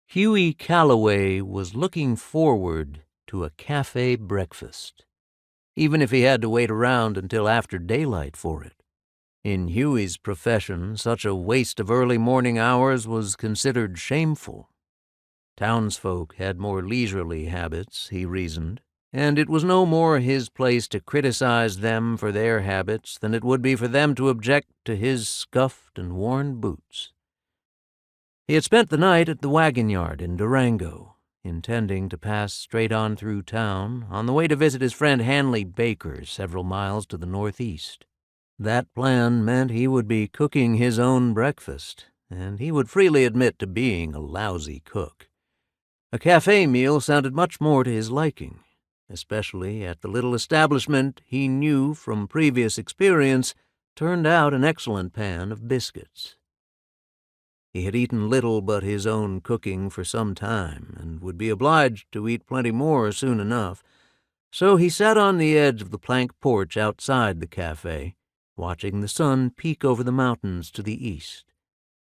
Hewey Calloway was looking forward to a cafe breakfast, even if he had to wait around until after daylight for it. In Hewey's profession, such a waste of early morning hours was considered shameful. Townsfolk had more leisurely habits, he reasoned, and it was no more his place to criticize them for their habits than it would be for them to object to his scuffed and worn boots. He had spent the night at the wagon yard in Durango, intending to pass straight on through town on the way to visit his friend Hanley Baker several miles to the northeast. That plan meant he would be cooking his own breakfast, and he would freely admit to being a lousy cook. A cafe meal sounded much more to his liking, especially at the little establishment he knew from previous experience turned out an excellent pan of biscuits. He had eaten little but his own cooking for some time, and would be obliged to eat plenty more soon enough, so he sat on the edge of the plank porch outside the cafe, watching the sun peek over the mountains to the east.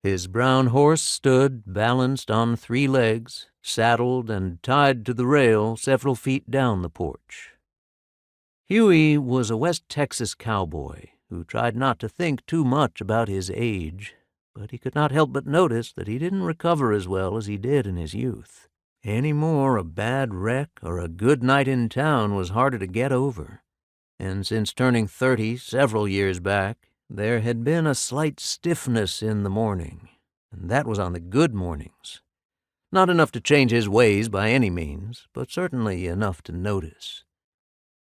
His brown horse stood balanced on 3 legs, saddled and tied to the rail several feet down the porch. Hewey was a West Texas cowboy who tried not to think too much about his age, but he could not help but notice that he didn't recover as well as he did in his youth. Any more a bad wreck or a good night in town was harder to get over, and since turning 30 several years back, there had been a slight stiffness in the morning, and that was on the good mornings. Not enough to change his ways by any means, but certainly enough to notice.